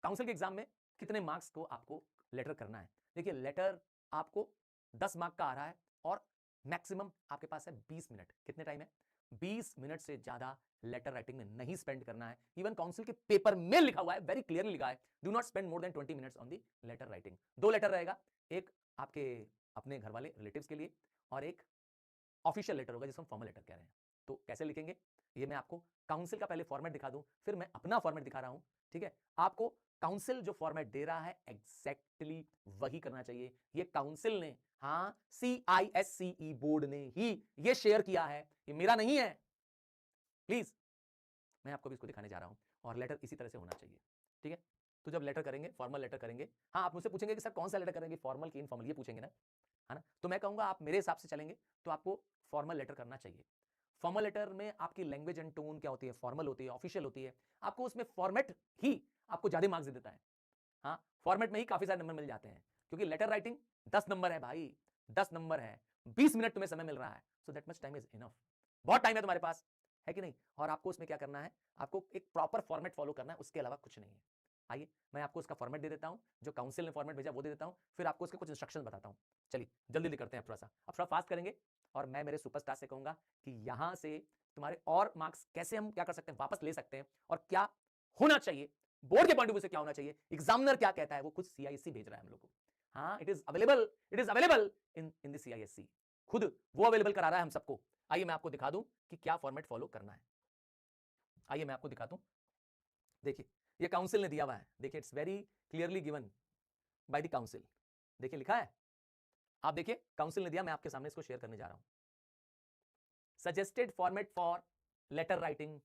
Council के exam में कितने मार्क्स को आपको लेटर करना है। देखिए लेटर आपको 10 मार्क का आ रहा है और मैक्सिमम आपके पास है 20 मिनट। कितने टाइम है? 20 मिनट से ज्यादा लेटर राइटिंग में नहीं स्पेंड करना है। इवन काउंसिल के पेपर में लिखा हुआ है, वेरी क्लियरली लिखा है, do not spend more than 20 minutes on the letter writing. 2 letter रहेगा, एक आपके अपने घर वाले रिलेटिव्स के लिए और एक ऑफिशियल लेटर होगा जिसको हम फॉर्मल लेटर कह रहे हैं। तो कैसे लिखेंगे ये मैं आपको काउंसिल का पहले फॉर्मेट दिखा दूं, फिर मैं अपना फॉर्मेट दिखा रहा हूं। ठीक है, आपको काउंसिल जो फॉर्मेट दे रहा है एग्जैक्टली वही करना चाहिए। ये काउंसिल ने, हाँ CISCE बोर्ड ने ही ये शेयर किया है, ये मेरा नहीं है। प्लीज मैं आपको भी इसको दिखाने जा रहा हूं और लेटर इसी तरह से होना चाहिए। ठीक है, तो जब लेटर करेंगे, फॉर्मल लेटर करेंगे, हाँ आप मुझसे पूछेंगे कि सर कौन सा लेटर करेंगे, फॉर्मल कि इनफॉर्मल, ये पूछेंगे ना, है ना। तो मैं कहूंगा आप मेरे हिसाब से चलेंगे तो आपको फॉर्मल लेटर करना चाहिए। फॉर्मल लेटर में आपकी लैंग्वेज एंड टोन क्या होती है, फॉर्मल होती है, ऑफिशियल होती है। आपको उसमें फॉर्मेट ही आपको ज्यादा मार्क्स दे देता है। हाँ, फॉर्मेट में ही काफी सारे नंबर मिल जाते हैं, क्योंकि लेटर राइटिंग 10 नंबर है भाई, 10 नंबर है, 20 मिनट तुम्हें समय मिल रहा है, so that much time is enough. बहुत टाइम है तुम्हारे पास, है कि नहीं। और आपको उसमें क्या करना है, आपको एक प्रॉपर फॉर्मेट फॉलो करना है, उसके अलावा कुछ नहीं है। आइए मैं आपको उसका फॉर्मेट दे देता हूं, जो काउंसिल ने फॉर्मेट भेजा वो दे देता हूं, फिर आपको उसके कुछ इंस्ट्रक्शंस बताता हूं। चलिए जल्दी करते हैं, थोड़ा सा अब थोड़ा फास्ट करेंगे और मैं मेरे सुपरस्टार से कहूंगा कि यहां से तुम्हारे और मार्क्स कैसे हम क्या कर सकते हैं, वापस ले सकते हैं, और क्या होना चाहिए बोर्ड के पॉइंट ऑफ व्यू से, क्या होना चाहिए, एग्जामिनर क्या कहता है, वो खुद CISC भेज रहा है हम लोग को। हाँ, it is available in the CISC, खुद वो अवेलेबल करा रहा है हम सबको। आइए मैं आपको दिखा दूं कि क्या फॉर्मेट फॉलो करना है। आइए मैं आपको दिखाता हूं, देखिए ये काउंसिल ने दिया हुआ है, देखिए it's very clearly given by the council. देखिए लिखा है, आप देखिए काउंसिल ने दिया, मैं आपके सामने इसको शेयर करने जा रहा हूं। Suggested format for letter writing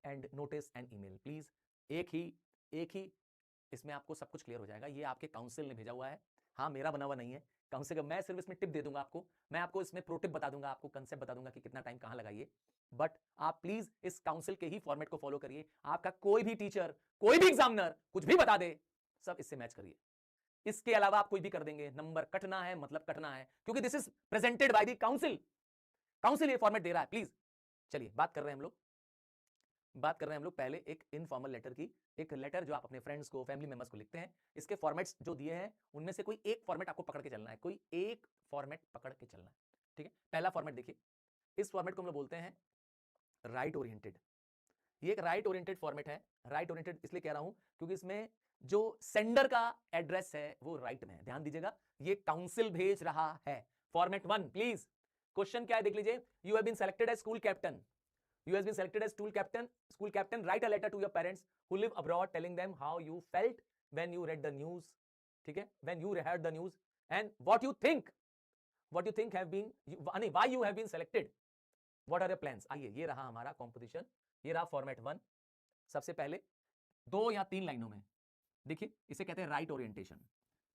and notice and email, please एक ही इसमें आपको सब कुछ क्लियर हो जाएगा। ये आपके काउंसिल ने भेजा हुआ है, हाँ मेरा बना हुआ नहीं है। काउंसिल का मैं सिर्फ इसमें टिप दे दूंगा आपको, मैं आपको इसमें प्रो टिप बता दूंगा, आपको कंसेप्ट बता दूंगा कि कितना टाइम कहां लगाइए, बट आप प्लीज इस काउंसिल के ही फॉर्मेट को फॉलो करिए। आपका कोई भी टीचर, कोई भी एग्जामिनर कुछ भी बता दे, सब इससे मैच करिए। इसके अलावा आप कुछ भी कर देंगे, नंबर कटना है मतलब कटना है, क्योंकि this is presented by the council. Council ये फॉर्मेट दे रहा है, प्लीज। चलिए बात कर रहे हैं हम लोग पहले एक इनफॉर्मल लेटर की। एक लेटर जो आप अपने फ्रेंड्स को, फैमिली मेंबर्स को लिखते हैं, इसके फॉर्मेट्स जो दिए हैं उनमें से कोई एक फॉर्मेट आपको पकड़ के चलना है, कोई एक फॉर्मेट पकड़ के चलना है। ठीक है, पहला फॉर्मेट देखिए, इस फॉर्मेट को हम लोग बोलते हैं राइट ओरिएंटेड। ये एक राइट ओरिएंटेड फॉर्मेट है। राइट ओरिएंटेड इसलिए कह रहा हूं क्योंकि इसमें जो सेंडर का एड्रेस है वो राइट में है। ध्यान दीजिएगा, ये काउंसिल भेज रहा है। फॉर्मेट 1 प्लीज, क्वेश्चन क्या है देख लीजिए। You have been selected as school captain, you has been selected as school captain, write a letter to your parents who live abroad telling them how you felt when you read the news, ठीक है, when you heard the news and what you think have been, why you have been selected, what are your plans। आइए ये रहा हमारा composition, ये रहा format 1। सबसे पहले 2 या 3 लाइनों में देखिए, इसे कहते हैं राइट ओरिएंटेशन।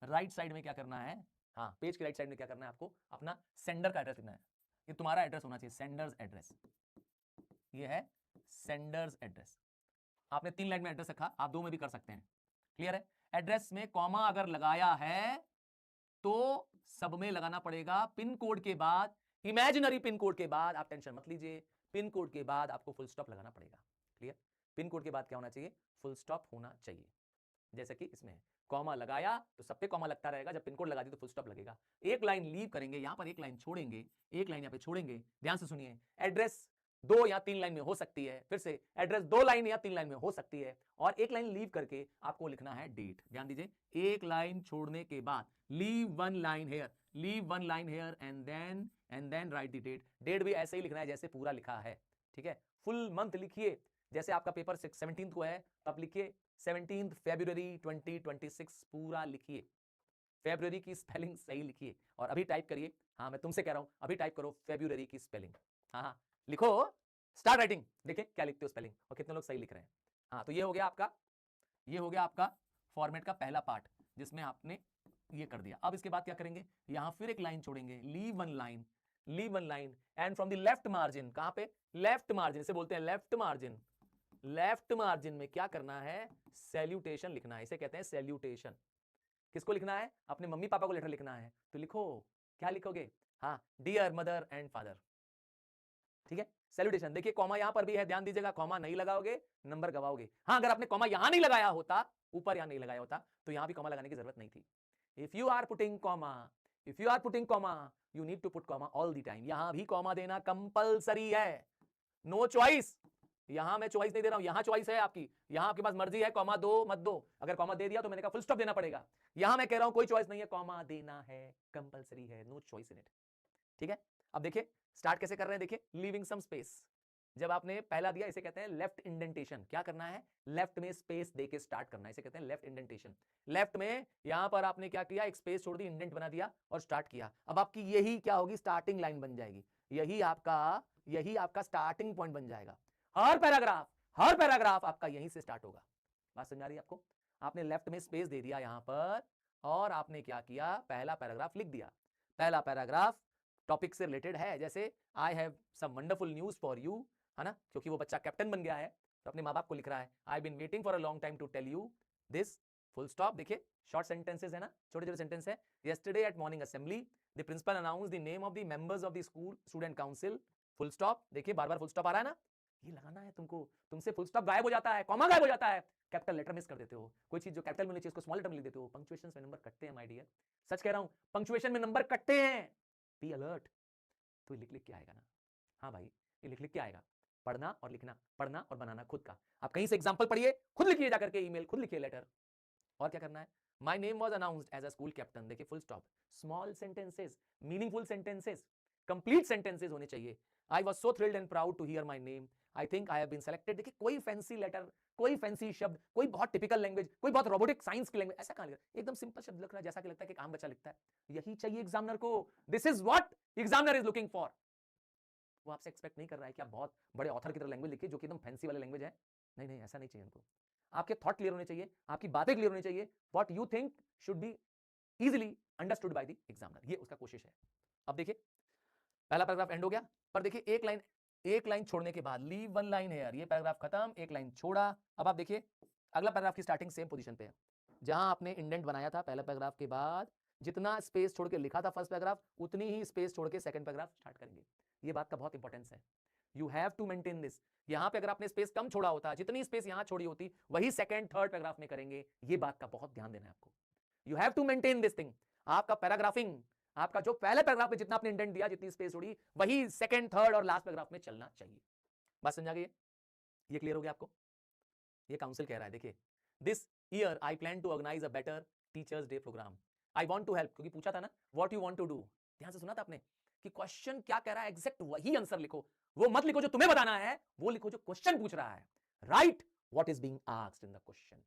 राइट साइड में क्या करना है, हाँ पेज के राइट साइड में क्या करना है, आपको अपना सेंडर का एड्रेस लिखना है। ये तुम्हारा एड्रेस होना चाहिए, सेंडर्स एड्रेस, ये है सेंडर्स एड्रेस। आपने 3 लाइन में एड्रेस रखा, आप 2 में भी कर सकते हैं, क्लियर है। एड्रेस में कॉमा अगर लगाया है तो सब में लगाना पड़ेगा। पिन कोड के बाद, इमेजिनरी पिन कोड के बाद, आप टेंशन मत लीजिए, पिन कोड के बाद आपको फुल स्टॉप लगाना पड़ेगा, क्लियर। पिन कोड के बाद क्या होना चाहिए, फुल स्टॉप होना चाहिए। जैसे कि इसमें है, कॉमा लगाया तो सब पे कॉमा लगता रहेगा, जब पिन कोड लगा दी तो फुल स्टॉप लगेगा। एक लाइन लीव करेंगे, यहां पर एक लाइन छोड़ेंगे, एक लाइन यहां पे छोड़ेंगे। ध्यान से सुनिए, एड्रेस 2 या 3 लाइन में हो सकती है, फिर से एड्रेस 2 लाइन या 3 लाइन में हो सकती है, और एक लाइन लीव करके आपको लिखना है डेट। ध्यान दीजिए, एक लाइन छोड़ने के बाद leave 1 line here, leave 1 line here and then write the date. Date भी ऐसे ही लिखना है जैसे पूरा लिखा है, ठीक है। फुल मंथ लिखिए, जैसे आपका पेपर 17 को है, तब लिखिए 17 फरवरी 2026, पूरा लिखिए। फरवरी की स्पेलिंग सही लिखिए, और अभी टाइप करिए, हाँ मैं तुमसे कह रहा हूं, अभी टाइप करो फरवरी की स्पेलिंग, हाँ लिखो, स्टार्ट राइटिंग, देखिए क्या लिखते हो स्पेलिंग, और कितने लोग सही लिख रहे हैं। हाँ तो ये हो गया आपका फॉर्मेट का पहला पार्ट, जिसमें आपने ये कर दिया। अब इसके बाद क्या करेंगे, यहां फिर एक लाइन छोड़ेंगे, leave one line and from the left margin, कहां पे, लेफ्ट मार्जिन, इसे बोलते हैं लेफ्ट मार्जिन। लेफ्ट मार्जिन में क्या करना है, सैल्यूटेशन लिखना है, इसे कहते हैं सैल्यूटेशन। किसको लिखना है, अपने मम्मी पापा को लेटर लिखना है, तो लिखो, क्या लिखोगे, हाँ डियर मदर एंड फादर, ठीक है। सैल्यूटेशन, देखिए कॉमा यहां पर भी है, ध्यान दीजिएगा, कॉमा नहीं लगाओगे नंबर गवाओगे। हाँ अगर आपने कॉमा यहां नहीं लगाया होता ऊपर यहां नहीं लगाया होता तो यहां भी कॉमा लगाने की जरूरत नहीं थी. If you are putting comma you need to put comma all the time. यहां भी कॉमा देना कंपलसरी है, नो चॉइस. यहां मैं चॉइस नहीं दे रहा हूं, यहां चॉइस है आपकी, यहां आपके पास मर्जी है कॉमा दो मत दो. अगर कॉमा दे दिया तो मैंने कहा फुल स्टॉप देना पड़ेगा. यहां मैं कह रहा हूं कोई चॉइस नहीं है, कॉमा देना है, कंपलसरी है, नो चॉइस इन इट. ठीक है. अब देखिए स्टार्ट कैसे कर रहे हैं. देखिए लीविंग सम स्पेस. जब आपने पहला दिया इसे कहते हैं लेफ्ट इंडेंटेशन. क्या करना है, लेफ्ट में स्पेस देके स्टार्ट करना है, इसे कहते हैं लेफ्ट इंडेंटेशन. लेफ्ट में यहां पर आपने क्या किया, एक स्पेस छोड़ दी, इंडेंट बना दिया और स्टार्ट किया. अब आपकी यही क्या होगी, स्टार्टिंग लाइन बन जाएगी. यही आपका स्टार्टिंग पॉइंट बन जाएगा. हर पैराग्राफ आपका यहीं से स्टार्ट होगा. बात समझ आ रही है आपको. आपने लेफ्ट में स्पेस दे दिया यहां पर और आपने क्या किया, पहला पैराग्राफ लिख दिया. पहला पैराग्राफ टॉपिक से रिलेटेड है, जैसे I have some wonderful news for you, है ना, क्योंकि वो बच्चा कैप्टन बन गया है तो अपने माँ बाप को लिख रहा है. I been waiting for a long time to tell you this, full stop. देखिए शॉर्ट सेंटेंसेस है ना, छोटे छोटे सेंटेंस है. Yesterday at morning assembly the principal announce the name of the members of the school student council, full stop. देखिए बार बार full stop आ रहा है ना, ये लगाना है तुमको. तुमसे फुल स्टॉप गायब हो जाता है, कॉमा गायब हो जाता है, कैपिटल लेटर मिस कर देते हो. कोई चीज जो कैपिटल में होनी चाहिए उसको स्मॉल लेटर में लिख देते हो. पंक्चुएशन में नंबर कटते हैं माय डियर, सच कह रहा हूं, पंक्चुएशन में नंबर कटते हैं. Be alert. तो लिख लिख के आएगा ना. हाँ भाई ये लिख लिख के आएगा. पढ़ना और लिखना, पढ़ना और बनाना खुद का. आप कहीं से एग्जांपल पढ़िए, खुद लिखिए जाकर के, ईमेल खुद लिखिए, लेटर. और क्या करना है, my name was announced as a school captain. देखिए full stop. Small sentences, meaningful sentences, complete sentences होने चाहिए. I was so thrilled and proud to hear my name, I think I have been selected. देखिए कोई fancy letter, कोई fancy शब्द, कोई बहुत typical language, कोई बहुत रोबोटिक साइंस की लैंग्वेज, ऐसा कहां लिखा. एकदम सिंपल शब्द लिख रहा है, जैसा कि लगता है कि आम बच्चा लिखता है. यही चाहिए एग्जामिनर को. This is what examiner is looking for. वो आपसे एक्सपेक्ट नहीं कर रहा है कि आप बहुत बड़े ऑथर की तरह लैंग्वेज लिखिए जो कि एकदम फैंसी वाले लैंग्वेज है. नहीं नहीं, ऐसा नहीं चाहिए उनको. आपके थॉट क्लियर होने चाहिए, आपकी बातें क्लियर होनी चाहिए. What you think should be easily understood by the examiner, ये उसका कोशिश है. अब देखिए पहला पैराग्राफ एंड हो गया, पर देखिए एक लाइन छोड़ने के बाद, लीव वन लाइन हेयर, ये पैराग्राफ खत्म, एक लाइन छोड़ा. अब आप देखिए अगला पैराग्राफ की स्टार्टिंग सेम पोजीशन पे है, जहां आपने इंडेंट बनाया था पहला पैराग्राफ के बाद. जितना स्पेस छोड़ के लिखा था फर्स्ट पैराग्राफ, उतनी ही स्पेस छोड़ के सेकंड पैराग्राफ स्टार्ट करेंगे. ये बात का बहुत इंपॉर्टेंस है. You have to maintain this. यहां पे अगर आपने स्पेस कम छोड़ा होता, जितनी स्पेस यहां छोड़ी होती, वही सेकंड थर्ड पैराग्राफ में करेंगे. ये बात का बहुत ध्यान देना है आपको. You have to maintain this thing. आपका पैराग्राफिंग, आपका जो पहले पैराग्राफ में जितना आपने इंडेंट दिया, जितनी स्पेस छोड़ी, वही सेकंड थर्ड और लास्ट पैराग्राफ में चलना चाहिए. बात समझा गई? ये क्लियर हो गया आपको? ये काउंसिल कह रहा है, देखिए this year I plan to organise a better teachers day programme. I want to help, क्योंकि पूछा था ना what you want to do. ध्यान से सुना था आपने कि क्वेश्चन क्या कह रहा है, एग्जैक्ट वही आंसर लिखो. वो मत लिखो जो तुम्हें बताना है, वो लिखो जो क्वेश्चन पूछ रहा है. Right what is being asked in the question.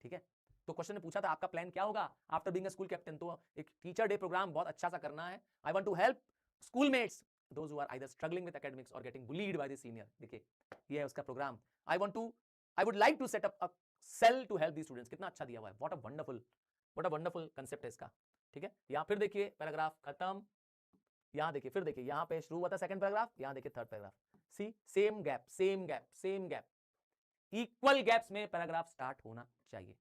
ठीक है. तो क्वेश्चन ने पूछा था आपका प्लान क्या होगा after being a school captain. तो एक टीचर डे प्रोग्राम बहुत अच्छा सा करना है. I want to help schoolmates, those who are either struggling with academics और getting bullied by the senior. देखिए ये है उसका programme. I would like to set up a cell to help the students. कितना अच्छा दिया हुआ है. व्हाट अ वंडरफुल कंसेप्ट है इसका. ठीक है. यहां फिर देखिए पैराग्राफ खत्म. यहां देखिए, फिर देखिए यहां पे शुरू हुआ था सेकंड पैराग्राफ, यहां देखिए थर्ड पैराग्राफ. सी सेम गैप, इक्वल गैप्स में पैराग्राफ स्टार्ट होना चाहिए.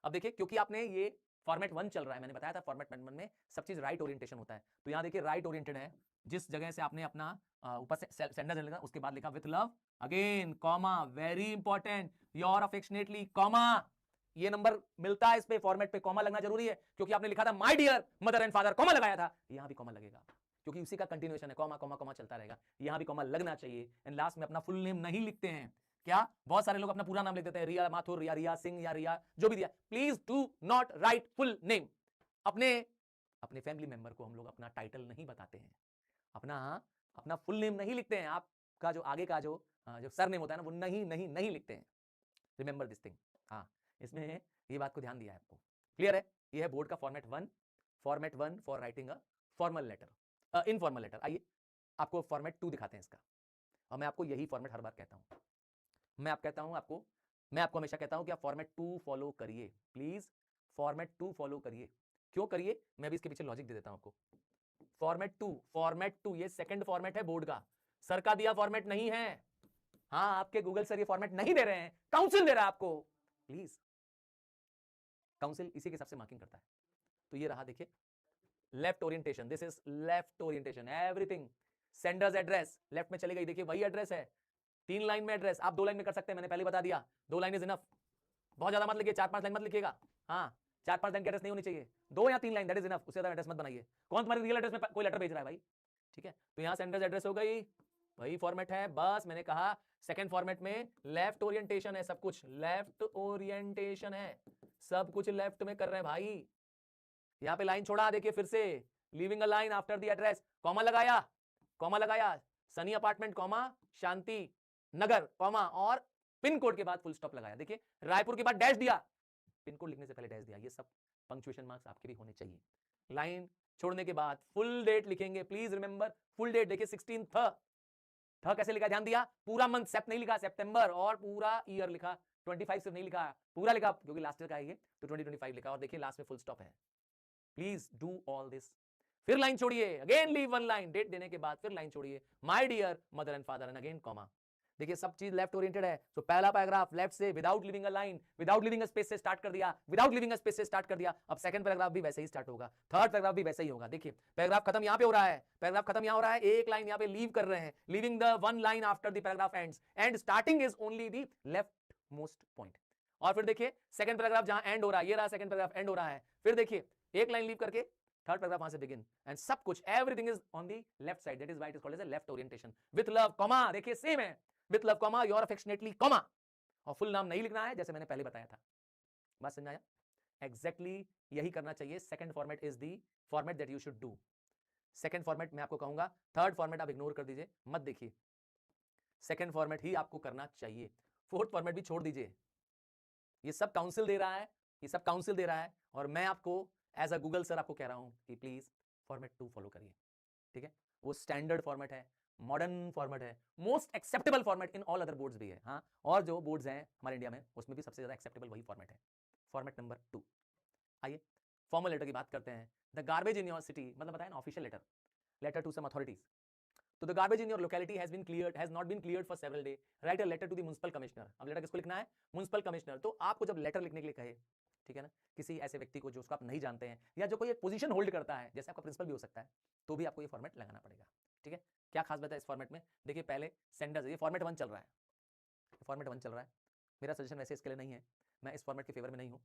अब देखिए क्योंकि आपने ये फॉर्मेट 1 चल रहा है, मैंने बताया था फॉर्मेट 1 में सब चीज राइट ओरिएंटेशन होता है. तो यहां देखिए राइट ओरिएंटेड है. जिस जगह से आपने अपना ऊपर से सेंडर लिखा, उसके बाद लिखा with love, again comma, very important, your affectionately, comma. ये नंबर मिलता है इस पे, फॉर्मेट पे कॉमा लगना जरूरी है, क्योंकि आपने लिखा था my dear mother and father, comma लगाया था. यहां भी कॉमा लगेगा क्योंकि उसी का कंटिन्यूएशन है. कॉमा कॉमा कॉमा चलता रहेगा. यहां भी कॉमा लगना चाहिए. एंड लास्ट में अपना फुल नेम नहीं लिखते हैं. क्या बहुत सारे लोग अपना पूरा नाम लिख देते हैं, रिया माथुर या रिया सिंह या रिया जो भी दिया. Please do not right full name. अपने फैमिली मेंबर को हम लोग अपना टाइटल नहीं बताते हैं, अपना फुल नेम नहीं लिखते हैं. आपका जो आगे का जो सर नेम होता है ना, वो नहीं लिखते हैं. Remember this thing. हाँ, इसमें ये बात को ध्यान दिया है आपको. क्लियर है? ये है बोर्ड का format 1 for writing a formal letter, informal letter. आइए आपको फॉर्मेट 2 दिखाते हैं इसका. और मैं आपको यही फॉर्मेट हर बार कहता हूं. मैं आपको हमेशा कहता हूं कि आप फॉर्मेट 2 फॉलो करिए. प्लीज फॉर्मेट 2 फॉलो करिए. क्यों करिए, मैं भी इसके पीछे लॉजिक दे देता हूं आपको. फॉर्मेट 2 ये सेकंड फॉर्मेट है बोर्ड का, सर का दिया फॉर्मेट नहीं है. हाँ, आपके गूगल सर ये फॉर्मेट नहीं दे रहे हैं, काउंसिल दे रहा है आपको. प्लीज, काउंसिल इसी के हिसाब से मार्किंग करता है. तो ये रहा, देखिए left orientation, this is left orientation. Everything sender's address left में चली गई. देखिए वही एड्रेस है, 3 लाइन में एड्रेस. आप 2 लाइन में कर सकते हैं, मैंने पहले बता दिया, 2 लाइन इज इनफ. बहुत ज्यादा मत लिखिए, 4-5 लाइन मत लिखिएगा। हाँ, 4-5 लाइन की एड्रेस नहीं होनी चाहिए, 2 या 3 लाइन, दैट इज इनफ। उससे ज्यादा एड्रेस मत बनाइए। कौन तुम्हारे रियल एड्रेस में कोई लेटर भेज रहा है भाई? ठीक है, तो यहां सेंडर्स एड्रेस हो गई, वही फॉर्मेट है। बस मैंने कहा सेकंड फॉर्मेट में लेफ्ट ओरिएंटेशन है, सब कुछ लेफ्ट ओरिएंटेशन है, सब कुछ लेफ्ट में कर रहे हैं भाई। यहां पे लाइन छोड़ा, देखिए फिर से, leaving a line after the address, comma लगाया, कॉमा लगाया, Sunny apartment comma Shanti Nagar comma, और पिन कोड के बाद फुल स्टॉप लगाया। देखिए रायपुर के बाद डैश दिया, पिन कोड लिखने से पहले डैश दिया। ये सब पंक्चुएशन मार्क्स आपके भी होने चाहिए। लाइन छोड़ने के बाद फुल डेट लिखेंगे, प्लीज रिमेंबर फुल डेट। देखिए 16 था कैसे लिखा, ध्यान दिया, पूरा मंथ सेप्ट नहीं लिखा, सितंबर, और पूरा ईयर लिखा, 25 सिर्फ नहीं लिखा, पूरा लिखा क्योंकि लास्ट ईयर का है ये, तो 2025 लिखा, और देखिए लास्ट में फुल स्टॉप है। Please do all this. फिर लाइन छोड़िए, again leave one line, date देने के बाद फिर लाइन छोड़िए, my dear mother and father, and again comma. देखिए सब चीज लेफ्ट ओरिएंटेड है, तो पहला पैराग्राफ लेफ्ट से without leaving a line, without leaving a space से स्टार्ट कर दिया, विदाउट लिविंग अ स्पेस से स्टार्ट कर दिया। अब सेकंड पैराग्राफ भी वैसे ही स्टार्ट होगा, थर्ड पैराग्राफ भी वैसे ही होगा। देखिए पैराग्राफ खत्म यहां पे हो रहा है, पैराग्राफ खत्म यहां हो रहा है, एक लाइन यहां पे लीव कर रहे हैं, leaving the one line after the paragraph ends, and starting is only the left most point. और फिर देखिए सेकंड पैराग्राफ जहां एंड हो रहा है, ये रहा सेकंड पैराग्राफ एंड हो रहा है, फिर देखिए एक लाइन लीव करके थर्ड पैराग्राफ वहां से बिगिन, एंड सब कुछ everything is on the left side, that is why it is called as a left orientation. With love comma, देखिए सेम है, with love comma your affectionately comma, और full नाम नहीं लिखना है जैसे मैंने पहले बताया था। बात समझ आया? एग्जैक्टली यही करना चाहिए। Second format is the format that you should do. Second format मैं आपको कहूंगा, थर्ड फॉर्मेट आप इग्नोर कर दीजिए, मत देखिए, सेकंड फॉर्मेट ही आपको करना चाहिए, फोर्थ फॉर्मेट भी छोड़ दीजिए। ये सब काउंसिल दे रहा है, ये सब काउंसिल दे रहा है, और मैं आपको एज अ गूगल सर आपको कह रहा हूं कि प्लीज फॉर्मेट 2 फॉलो करिए। ठीक है, वो स्टैंडर्ड फॉर्मेट है, मॉडर्न फॉर्मेट है, most acceptable format in all other boards भी है। हाँ, और जो बोर्ड्स हैं हमारे इंडिया में उसमें भी सबसे ज्यादा एक्सेप्टेबल वही फॉर्मेट है, फॉर्मेट नंबर 2। आइए फॉर्मल लेटर की बात करते हैं। The garbage in your city, मतलब बताया ना official letter, letter to some authorities. तो the garbage in your locality has been cleared, has not been cleared for several day, write a letter to the municipal commissioner. अब letter किसको लिखना है? Municipal commissioner. तो आपको जब letter लिखने के लिए कहे, ठीक है ना, किसी ऐसे व्यक्ति को जो उसको आप नहीं जानते हैं, या जो कोई एक पोजीशन होल्ड करता है, जैसे आपका प्रिंसिपल भी हो सकता है, तो भी आपको ये फॉर्मेट लगाना पड़ेगा। ठीक है, क्या खास बात है इस फॉर्मेट में? देखिए पहले सेंडर्स, ये फॉर्मेट 1 चल रहा है, फॉर्मेट 1 चल रहा है, मेरा सजेशन वैसे इसके लिए नहीं है, मैं इस फॉर्मेट के फेवर में नहीं हूँ।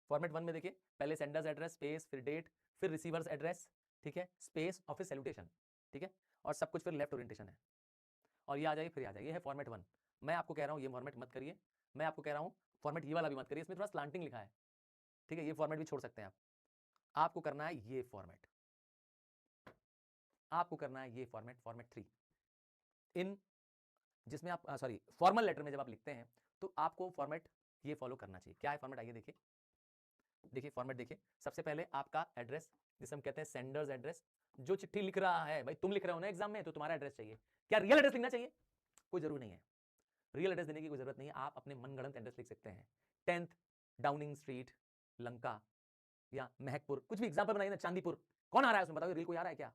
फॉर्मेट 1 में देखिए पहले सेंडर्स एड्रेस स्पेस, फिर डेट, फिर रिसीवर्स एड्रेस, ठीक है, स्पेस, और फिर सैल्यूटेशन, ठीक है, और सब कुछ फिर लेफ्ट ओरिएंटेशन है, और ये आ जाइए, फिर आ जाइए, ये है फॉर्मेट 1। मैं आपको कह रहा हूँ ये फॉर्मेट मत करिए, मैं आपको कह रहा हूँ फॉर्मेट ये वाला भी मत करिए, इसमें थोड़ा स्लांटिंग लिखा है, ठीक है, ये फॉर्मेट भी छोड़ सकते हैं आप। आपको करना है ये फॉर्मेट, आपको करना है ये फॉर्मेट, फॉर्मेट 3, इन जिसमें आप सॉरी फॉर्मल लेटर में जब आप लिखते हैं तो आपको फॉर्मेट ये फॉलो करना चाहिए। क्या है फॉर्मेट? आइए देखिए, देखिए फॉर्मेट देखिए, सबसे पहले आपका एड्रेस, जिसे हम कहते हैं सेंडर्स एड्रेस। जो चिट्ठी लिख रहा है, भाई तुम लिख रहे हो ना एग्जाम में, तो तुम्हारा एड्रेस चाहिए। क्या रियल एड्रेस लिखना चाहिए? कोई जरूरी नहीं है, रियल एड्रेस देने की कोई जरूरत नहीं है, आप अपने मनगढ़ंत एड्रेस लिख सकते हैं। 10th डाउनिंग स्ट्रीट लंका, या महकपुर, कुछ भी एग्जाम्पल बनाइए ना, चांदीपुर, कौन आ रहा है उसमें बताओ, रियल कोई आ रहा है क्या?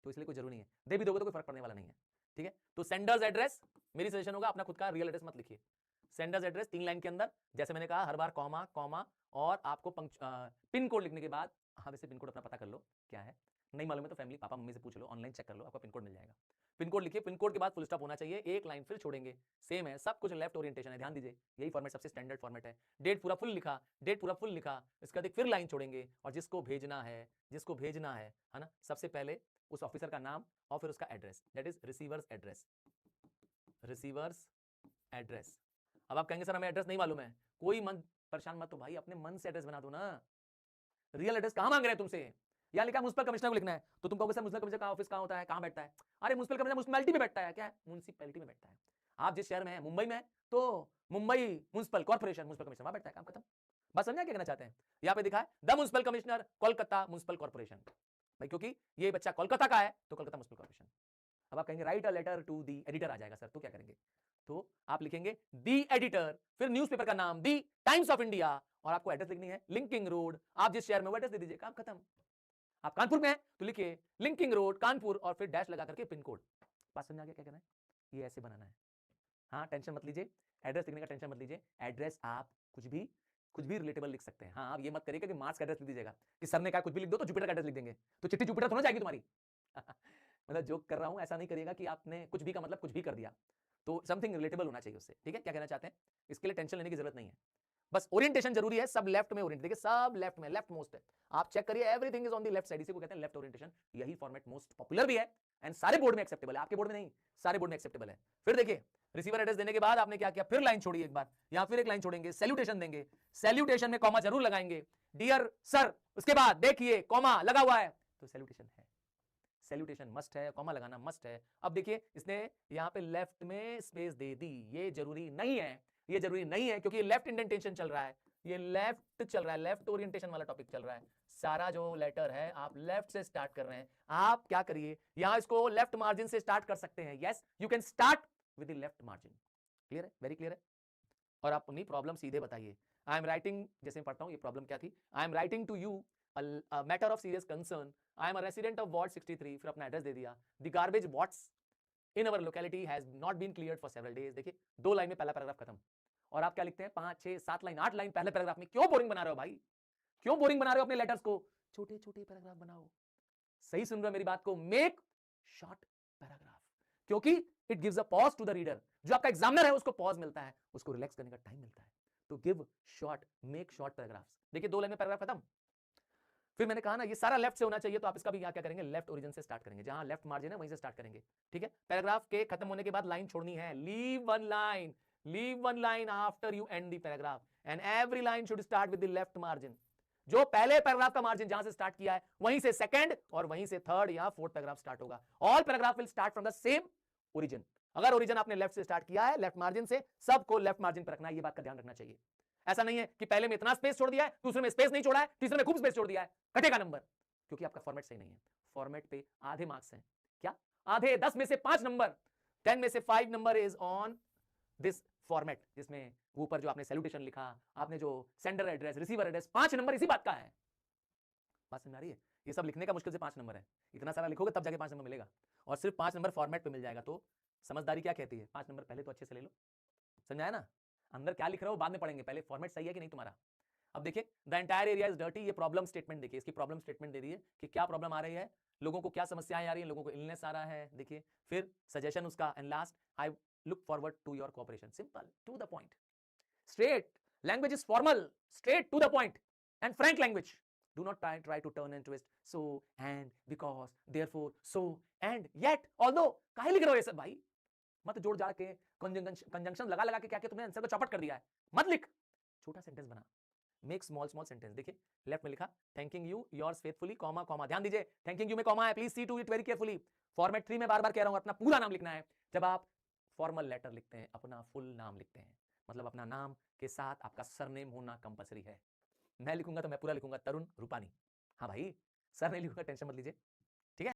तो इसलिए कोई जरूरी नहीं है, दे भी दोगे तो कोई फर्क पड़ने वाला नहीं है। ठीक है, तो सेंडर्स एड्रेस, मेरी सजेशन होगा अपना खुद का रियल एड्रेस मत लिखिए। सेंडर्स एड्रेस 3 लाइन के अंदर, जैसे मैंने कहा हर बार कॉमा कॉमा, और आपको पिन कोड लिखने के बाद, हाँ वैसे पिन कोड अपना पता कर लो क्या है, नहीं मालूम है तो फैमिली पापा मम्मी से पूछ लो, ऑनलाइन चेक कर लो, आपका पिन कोड मिल जाएगा। पिन कोड लिखिए, पिन कोड के बाद फुल स्टॉप होना चाहिए, एक लाइन फिर छोड़ेंगे, सेम है, सब कुछ लेफ्ट ओरिएंटेशन है, ध्यान दीजिए, यही फॉर्मेट सबसे स्टैंडर्ड फॉर्मेट है। डेट पूरा फुल लिखा, डेट पूरा फुल लिखा, इसका फिर लाइन छोड़ेंगे, और जिसको भेजना है, जिसको भेजना है ना, सबसे पहले उस ऑफिसर का नाम और फिर उसका address, that is receiver's address, receiver's address. अब आप कहेंगे सर हमें एड्रेस नहीं मालूम है, कोई मन परेशान मत हो भाई, अपने मन से एड्रेस बना दो ना। रियल एड्रेस कहां मांग रहे हैं तुमसे? यहाँ लिखा म्युनिसिपल कमिश्नर को लिखना है, तो तुम कहोगे सर म्युनिसिपल कमिश्नर का ऑफिस कहां होता है, कहां बैठता है? अरे म्युनिसिपल कमिश्नर म्युनिसिपैलिटी में बैठता है। क्या है? म्युनिसिपैलिटी में बैठता है। आप जिस शहर में है, मुंबई में है, तो Mumbai municipal corporation municipal commissioner वहां बैठता है, काम खत्म। बस समझा क्या कहना चाहते हैं? यहाँ पे दिखा है the municipal commissioner Kolkata municipal corporation, भाई क्योंकि ये बच्चा कोलकाता का है तो कोलकाता म्युनिसिपल कॉर्पोरेशन। अब आप कहेंगे write a letter to the editor आ जाएगा सर, तो क्या करेंगे? तो आप लिखेंगे दी एडिटर, फिर न्यूज़पेपर का नाम दी टाइम्स ऑफ इंडिया, और आपको एड्रेस लिखनी है लिंकिंग रोड, आप जिस शहर में वो एड्रेस दे दीजिए, काम खत्म। आप कानपुर में हैं तो लिखिए लिंकिंग रोड कानपुर, और फिर डैश लगा करके पिन कोड। बात समझ आ गया क्या करना है? ये ऐसे बनाना है। हाँ टेंशन मत लीजिए, एड्रेस लिखने का टेंशन मत लीजिए, एड्रेस आप कुछ भी रिलेटेबल लिख सकते हैं। हाँ आप ये मत करिएगा कि मार्क्स का एड्रेस लिख दीजिएगा, कि सर ने कहा कुछ भी लिख दो तो जुपिटर का एड्रेस लिख देंगे, तो चिट्ठी जुपिटर थोड़ा जाएगी तुम्हारी। मतलब जोक कर रहा हूं, ऐसा नहीं करिएगा कि आपने कुछ भी का मतलब कुछ भी कर दिया, तो समथिंग रिलेटेबल होना चाहिए उससे। ठीक है, क्या कहना चाहते हैं? इसके लिए टेंशन लेने की जरूरत नहीं है। बस ओरिएंटेशन जरूरी है, सब लेफ्ट में ओरिएंट, देखिए सब लेफ्ट में, लेफ्ट मोस्ट है, आप चेक करिए everything is on the left side, इसी को कहते हैं लेफ्ट ओरिएंटेशन। यही फॉर्मेट मोस्ट पॉपुलर भी है एंड सारे बोर्ड में एक्सेप्टेबल है, आपके बोर्ड में नहीं, सारे बोर्ड में एक्सेप्टेबल है। फिर देखिए रिसीवर एड्रेस देने के बाद आपने क्या किया, फिर लाइन छोड़ी एक बार, यहां फिर एक लाइन छोड़ेंगे, सैल्यूटेशन देंगे, सैल्यूटेशन में कॉमा जरूर लगाएंगे, डियर सर, उसके बाद देखिए कॉमा लगा हुआ है तो सैल्यूटेशन है, सैल्यूटेशन मस्ट है, कॉमा लगाना मस्ट है। अब देखिए इसने यहां पे लेफ्ट में स्पेस दे दी, ये जरूरी नहीं है, ये जरूरी नहीं है क्योंकि लेफ्ट इंडेंटेशन चल रहा है, ये लेफ्ट चल रहा है, लेफ्ट ओरिएंटेशन वाला टॉपिक चल रहा है, सारा जो लेटर है आप लेफ्ट से स्टार्ट कर रहे हैं। आप क्या करिए, यहां इसको लेफ्ट मार्जिन से स्टार्ट कर सकते हैं, yes you can start with the left margin. Clear है, वेरी क्लियर है। और आप अपनी प्रॉब्लम सीधे बताइए, आई एम राइटिंग, जैसे मैं पढ़ता हूं ये प्रॉब्लम क्या थी, I am writing to you a matter of serious concern, I am a resident of Ward 63, फिर अपना एड्रेस दे दिया, the garbage bots in our locality has not been cleared for several days। देखिए 2 line में पहला paragraph खत्म, और आप क्या लिखते हैं 5 6 7 लाइन 8 लाइन पहले पैराग्राफ में, क्यों बोरिंग बना रहे हो भाई, क्यों बोरिंग बना रहे हो अपने लेटर्स को, छोटे छोटे पैराग्राफ बनाओ। सही सुन रहे हो मेरी बात को, मेक शॉर्ट पैराग्राफ, क्योंकि it gives a pause to the reader, जो आपका एग्जामिनर है उसको पॉज मिलता है, उसको रिलैक्स करने का टाइम मिलता है, तो give short, make short paragraphs. देखिए 2 लाइन में पैराग्राफ खत्म। फिर मैंने कहा ना ये सारा लेफ्ट से होना चाहिए, तो आप इसका भी क्या करेंगे, लेफ्ट ओरिजिन से स्टार्ट करेंगे, जहां लेफ्ट मार्जिन है वहीं से स्टार्ट करेंगे, ठीक है। पैराग्राफ के खत्म होने के बाद लाइन छोड़नी है, leave one line after you and the paragraph and every line should start with the left margin. जो पहले पैराग्राफ का मार्जिन जहां से स्टार्ट किया है वहीं से सेकंड और वहीं से थर्ड या फोर्थ पैराग्राफ स्टार्ट होगा। All paragraph will start from the same origin. अगर ओरिजिन आपने लेफ्ट से स्टार्ट किया है, लेफ्ट मार्जिन से, सबको लेफ्ट मार्जिन पर रखना है, ये बात का ध्यान रखना चाहिए। ऐसा नहीं है कि पहले में इतना स्पेस छोड़ दिया है, दूसरे में स्पेस नहीं छोड़ा है, तीसरे में खूब स्पेस छोड़ दिया है, कटेगा नंबर, क्योंकि आपका फॉर्मेट सही नहीं है। फॉर्मेट पे आधे मार्क्स हैं, क्या आधे, 10 में से 5 नंबर, 10 में से 5 number is on this format, जिसमें ऊपर जो आपने सैल्यूटेशन लिखा, आपने जो sender address, receiver address, 5 number इसी बात का है। बात समझ आ रही है, ये सब लिखने का मुश्किल से 5 नंबर है, इतना सारा लिखोगे तब जाके 5 नंबर मिलेगा, और सिर्फ 5 नंबर फॉर्मेट पे मिल जाएगा। तो समझदारी क्या कहती है, 5 नंबर पहले तो अच्छे से ले लो, समझाया ना, अंदर क्या लिख रहे हो बाद में पढ़ेंगे, पहले फॉर्मेट सही है कि नहीं तुम्हारा। अब देखिए the entire area is dirty, ये प्रॉब्लम स्टेटमेंट देखिए, इसकी प्रॉब्लम स्टेटमेंट दे दी है कि क्या प्रॉब्लम आ रही है, लोगों को क्या समस्याएं आ रही हैं, लोगों को इलनेस आ रहा है, देखिए फिर सजेशन उसका, and last I look forward to your cooperation. Simple, to the point, straight, language is formal, straight to the point and frank language. Do not try to turn and twist, so and because therefore so and yet although। काहे लिख रहे हो ये सब भाई, मत जोड़ जाड़ के कंजंक्शन लगा लगा के क्या किया तुमने आंसर को चौपट कर दिया है, मत लिख, छोटा सेंटेंस बना, मेक स्मॉल स्मॉल सेंटेंस। देखिए लेफ्ट में लिखा thanking you yours faithfully, comma comma, ध्यान दीजिए थैंकिंग यू में कॉमा है, please see to it very carefully. Format 3 में बार बार कह रहा हूं अपना पूरा नाम लिखना है, जब आप फॉर्मल लेटर लिखते हैं अपना फुल नाम लिखते हैं, मतलब अपना नाम के साथ आपका सरनेम होना कंपलसरी है। मैं लिखूंगा तो मैं पूरा लिखूंगा, तरुण रूपानी, हाँ भाई, सर नहीं लिखूंगा टेंशन मत लीजिए,